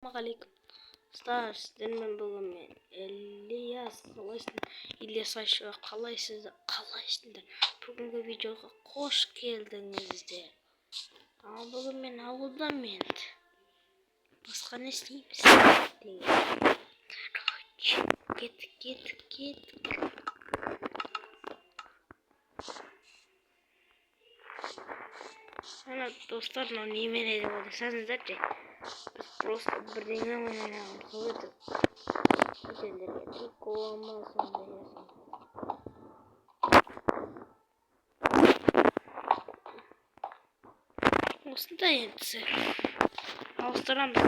Assalamualaikum. Сіздермен бүгін мен Ильяс қалайсыздар? Бүгінгі видеоға қош келдіңіздер. Бүгін мен ауылдамын. Басқа не істейміз? Кеттік. Ана достар, немене деп отырсаңыздар же. Biz просто бірдеңе ойнаймыз қойдық. Сендерге прикол ма сондай ясың. Осындай ентісі. Ауыстырамыз.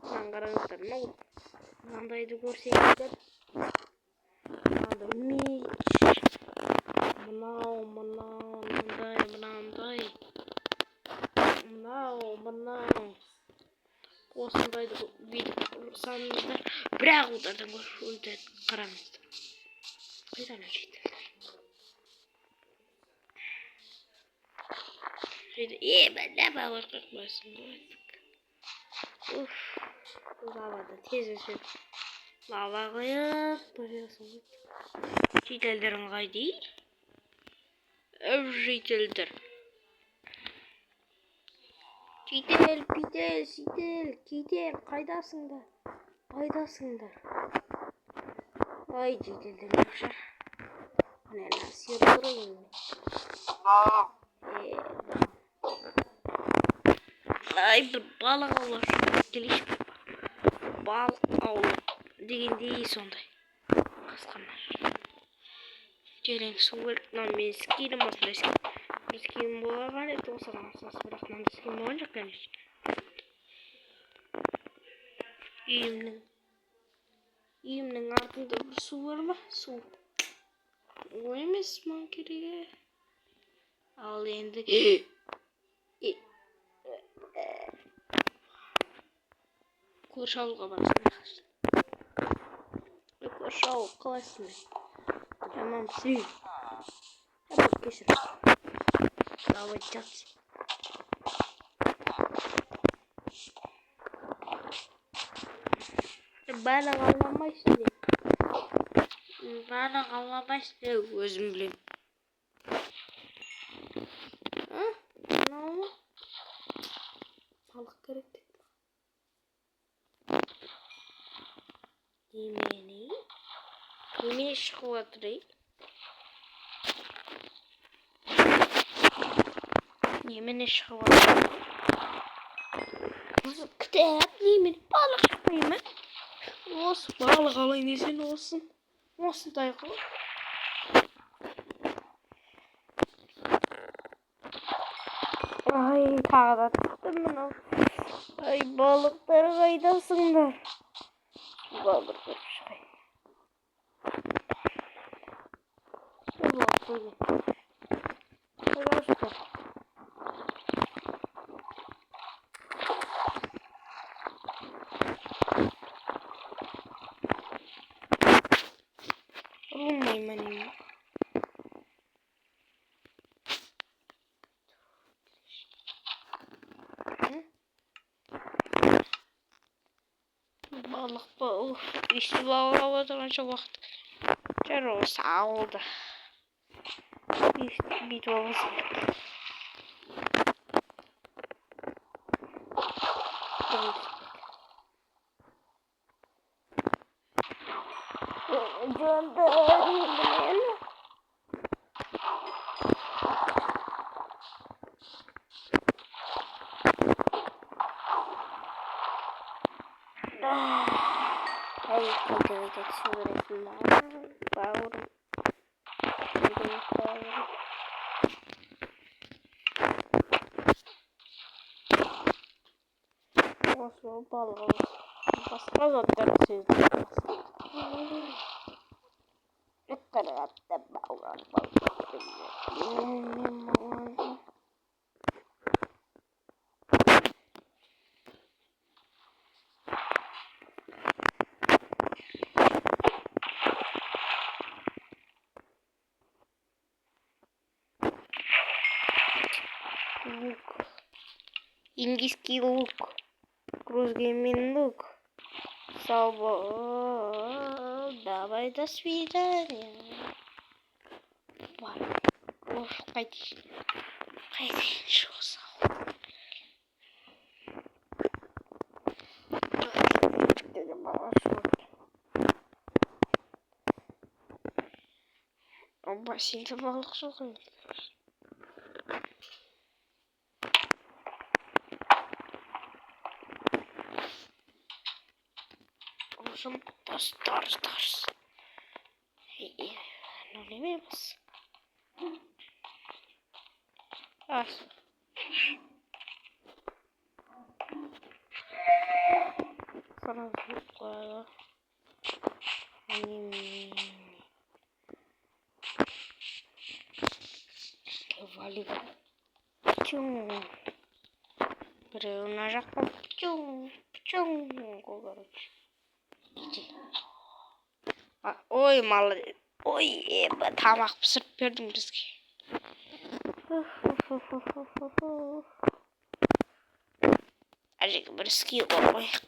Қараңыздар, мынандайды көрсеңіздер. Мынау. Осындайды видео саныңыздар. Бірақ ұлдардан көріп қараңыздар. Қайдан өшейді? Лава қақпасын қойдық. Лавада тез өсіп. Лава қойып, көресің ғой. Жителдерін қайды? Жителдер. Жител, қайдасыңдар? Ай, жителдер өшір. Міне насыр тұрайын. Ай, бір балық аулар. Келеші бір балық аулар. Дегендей сондай. Қасқанар. Терең су керек. Мен скилім осындай скилім. Бір скилім болған еді осыған асасы. Бірақ мынандай скилім болған жоқ, конечно. Үйімнің артында бір су бар ма? Су. Ой емес маған керегі. Ал енді... Көрші ауылға барасың. Көрші ауыл қалайсың? Жаман сүй. Кешір. Давай жатсың. Барлық ауламайсың деп. Өзім білем. Мынау балық керек деп. Немене шығып жатыр, ей? Немене шығып жатыр? Кітап, немене балық шықпай ма? Осы балық алайын десең олсын. Осындай ғой. Ай, тағы да тұқты мынау. Ай, балықтар қайдасыңдар? Балықтар шығай. Пожалуйста. Румайма. Балық па, естіп аулап отырғанша уақыт. Жар осы ауылда. Бүйтіп болмасын. Ай, қайда түсіп өресін бауырым. Осы балығы басқа заттар сезді. Қарағатта бауыр. Индийский лук. Грузгеймин лук. Давай до свидания. Ладно. Қайтейін. Шығыс. Бассейнде балық жоқ енді. Ожым тарс. Ну неме бас. Ас. Сразу қойды. Волейбол. Біреу мына жаққа короче. Ой, молодец. Ой, тамақ пісіріп бердің бізге. Әжеге бір іске қоймайық.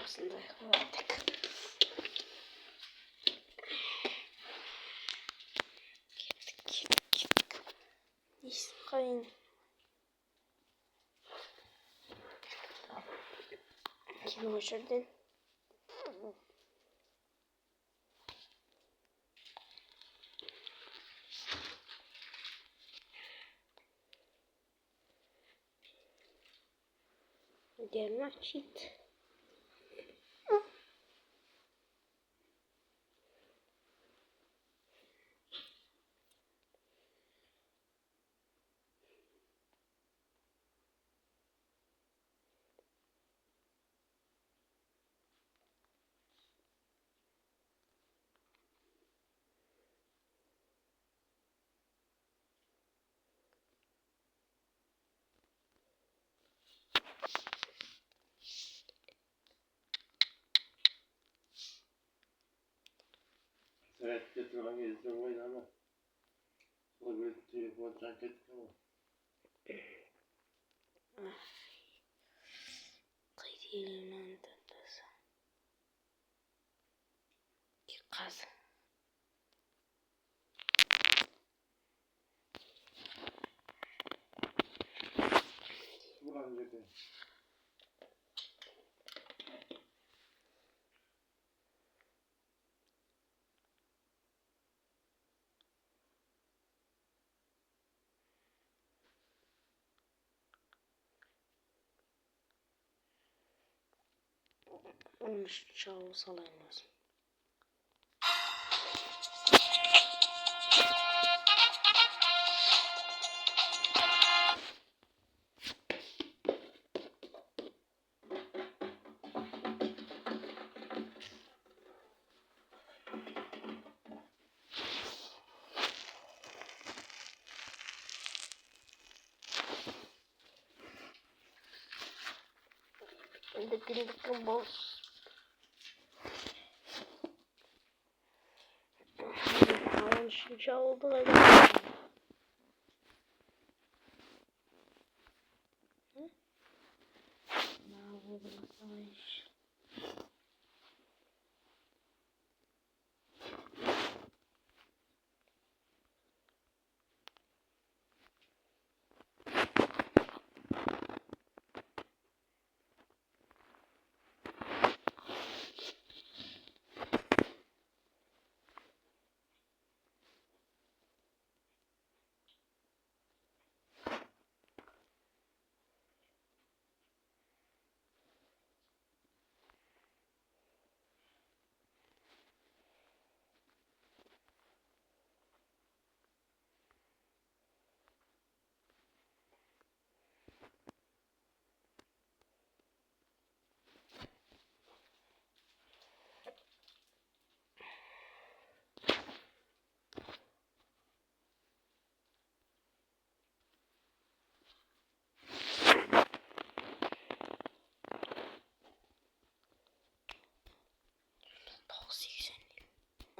Осындай қойдық. Кеттік. Несін қайын. Кейін өшірден. Дермачит. Сәтте тұрған кезде ойнама. Сол бір телефон жақ кеткен ғой. Қайделімнен таңдаса. Қазы. Бұған жерде. Onun için çağrı salayım. Dıkın boz. Şunca oldu da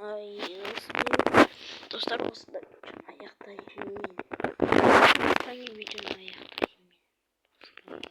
Ay dostlar осында аяқтаймын мен. Қане видеоны аяқтаймын мен.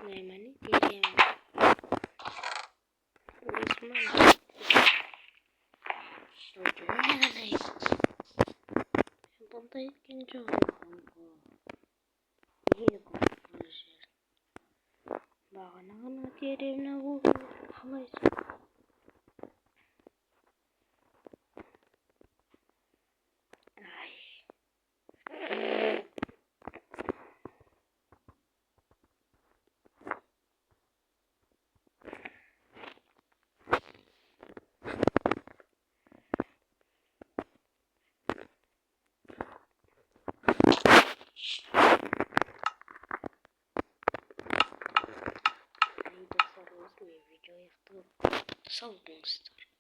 Neymanı diyeceğim. Resmen. Bunda ikinci oluyor kanka. İyi konuşuyor. Bağına diğerine bu. Halaysa. Ay. Videoyu yaptım. Sağ olun.